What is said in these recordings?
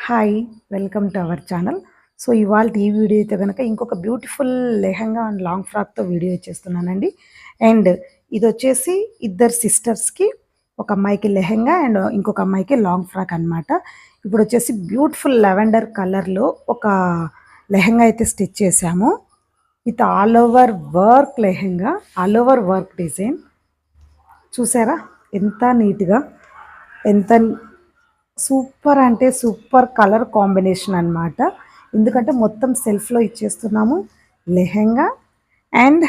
Hi! Welcome to our channel. So, ఇవాల్టి ఈ video అయితే గనక ఇంకొక బ్యూటిఫుల్ లెహెంగా అండ్ లాంగ్ ఫ్రాక్‌తో వీడియో చేస్తున్నానండి. అండ్ ఇదొచ్చేసి ఇద్దరు సిస్టర్స్‌కి, ఒక అమ్మాయికి లెహెంగా అండ్ ఇంకొక అమ్మాయికి లాంగ్ ఫ్రాక్ అనమాట. ఇప్పుడొచ్చేసి బ్యూటిఫుల్ లెవెండర్ కలర్‌లో ఒక లెహెంగా అయితే స్టిచ్ చేశాము. With all over work lehenga, all over work design. చూసారా ఎంత నీట్‌గా, ఎంత సూపర్ అంటే సూపర్ కలర్ కాంబినేషన్ అనమాట. ఎందుకంటే మొత్తం సెల్ఫ్‌లో ఇచ్చేస్తున్నాము. లెహెంగా అండ్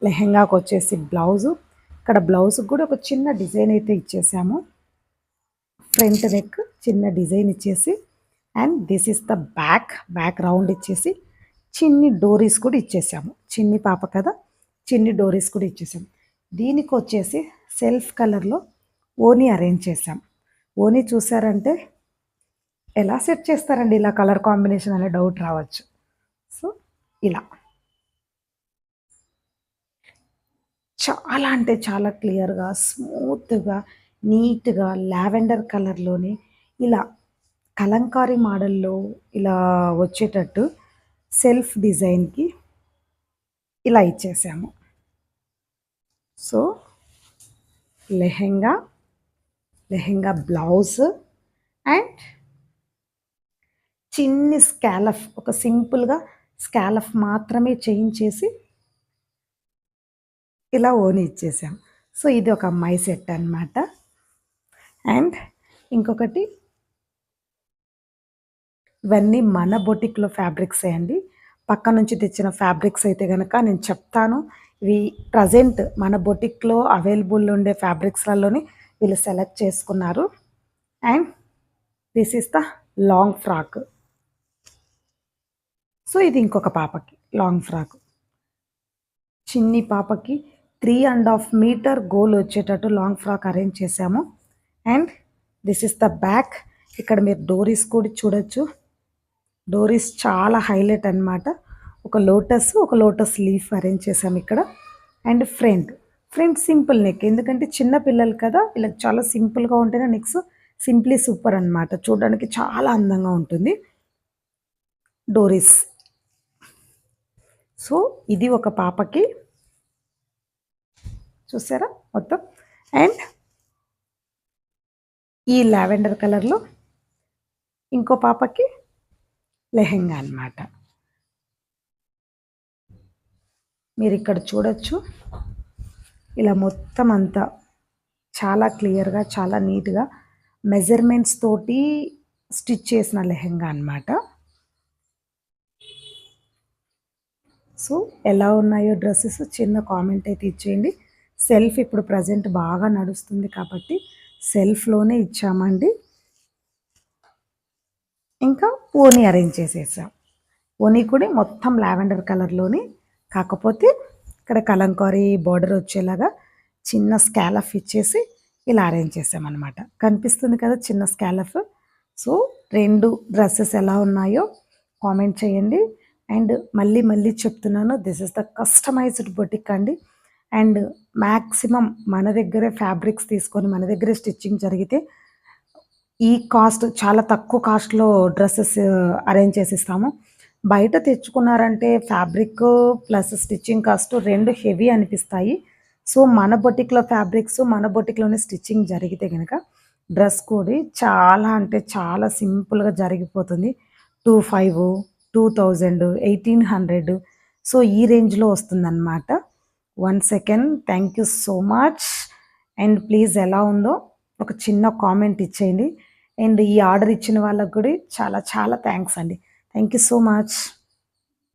లెహెంగాకొచ్చేసి బ్లౌజు. ఇక్కడ బ్లౌజ్‌కి కూడా ఒక చిన్న డిజైన్ అయితే ఇచ్చేసాము. ఫ్రంట్ నెక్ చిన్న డిజైన్ ఇచ్చేసి and this is the back round ఇచ్చేసి చిన్ని డోరీస్ కూడా ఇచ్చేసాము. చిన్ని పాప కదా, చిన్ని డోరీస్ కూడా ఇచ్చేసాము. దీనికొచ్చేసి సెల్ఫ్ కలర్‌లో ఓని అరేంజ్ చేసాం. ఓని చూసారంటే ఎలా సెట్ చేస్తారండి ఇలా కలర్ కాంబినేషన్ అనే డౌట్ రావచ్చు. సో, ఇలా చాలా అంటే చాలా క్లియర్‌గా, స్మూత్‌గా, నీట్‌గా లావెండర్ కలర్‌లోని ఇలా కలంకారీ మోడల్‌లో ఇలా వచ్చేటట్టు సెల్ఫ్ డిజైన్‌కి ఇలా ఇచ్చేసాము. So, lehenga, lehenga blouse and చిన్ని స్కాలఫ్, ఒక సింపుల్‌గా స్కాలఫ్ మాత్రమే చేయించేసి ఇలా ఓని ఇచ్చేసాం. సో, ఇది ఒక అమ్మాయి సెట్ అనమాట. అండ్ ఇంకొకటి, ఇవన్నీ మన బొటిక్‌లో ఫ్యాబ్రిక్సే అండి. పక్క నుంచి తెచ్చిన ఫ్యాబ్రిక్స్ అయితే గనక నేను చెప్తాను. ఇవి ప్రెజెంట్ మన బొటిక్‌లో అవైలబుల్ ఉండే ఫ్యాబ్రిక్స్‌లలోనే వీళ్ళు సెలెక్ట్ చేసుకున్నారు. And this is the long frock. So, ఇది ఇంకొక పాపకి లాంగ్ ఫ్రాక్. చిన్ని పాపకి 3½ మీటర్ గోల్ వచ్చేటట్టు లాంగ్ ఫ్రాక్ అరేంజ్ చేశాము. And this is the back. ఇక్కడ మీరు డోరీస్ కూడా చూడొచ్చు. డోరీస్ చాలా హైలైట్ అనమాట. ఒక లోటస్ లీఫ్ అరేంజ్ చేశాము ఇక్కడ. And front simple neck. ఎందుకంటే చిన్న పిల్లలు కదా, వీళ్ళకి చాలా సింపుల్గా ఉంటేనే నెక్స్ సింప్లీ సూపర్ అనమాట. చూడడానికి చాలా అందంగా ఉంటుంది. డోరీస్. సో, ఇది ఒక పాపకి చూసారా మొత్తం. అండ్ ఈ లావెండర్ కలర్‌లో ఇంకో పాపకి లెహెంగా అనమాట. మీరిక్కడ చూడొచ్చు. ఇలా మొత్తం అంతా చాలా క్లియర్‌గా, చాలా నీట్‌గా మెజర్‌మెంట్స్ తోటి స్టిచ్ చేసిన లెహెంగా అనమాట. సో, ఎలా ఉన్నాయో డ్రెసెస్ చిన్న కామెంట్ అయితే ఇచ్చేయండి. సెల్ఫ్ ఇప్పుడు ప్రెజెంట్ బాగా నడుస్తుంది కాబట్టి సెల్ఫ్‌లోనే ఇచ్చామండి. ఇంకా ఓని అరేంజ్ చేసేసాం. ఓని కూడా మొత్తం లావెండర్ కలర్‌లోని, కాకపోతే ఇక్కడ కలంకారీ బార్డర్ వచ్చేలాగా చిన్న స్కాలఫ్ ఇచ్చేసి ఇలా అరేంజ్ చేసామన్నమాట. కనిపిస్తుంది కదా చిన్న స్కాలఫ్. సో, 2 డ్రెసెస్ ఎలా ఉన్నాయో కామెంట్ చేయండి. అండ్ మళ్ళీ మళ్ళీ చెప్తున్నాను, this is the customised boutique అండి. అండ్ మ్యాక్సిమం మన దగ్గరే ఫ్యాబ్రిక్స్ తీసుకొని మన దగ్గరే స్టిచ్చింగ్ జరిగితే ఈ కాస్ట్ చాలా తక్కువ కాస్ట్‌లో డ్రెసెస్ అరేంజ్ చేసిస్తాము. బయట తెచ్చుకున్నారంటే fabric plus stitching cost 2 heavy అనిపిస్తాయి. సో, మన బొటిక్‌లో ఫ్యాబ్రిక్స్ మన బొటిక్‌లోనే స్టిచ్చింగ్ జరిగితే గనక డ్రెస్ కూడా చాలా అంటే చాలా సింపుల్‌గా జరిగిపోతుంది. 2500, 2000, 1800 సో, ఈ రేంజ్‌లో వస్తుందన్నమాట. Once again thank you so much. And please ఎలా ఉందో ఒక చిన్న కామెంట్ ఇచ్చేయండి. అండ్ ఈ ఆర్డర్ ఇచ్చిన వాళ్ళకి కూడా చాలా చాలా థ్యాంక్స్ అండి. Thank you so much.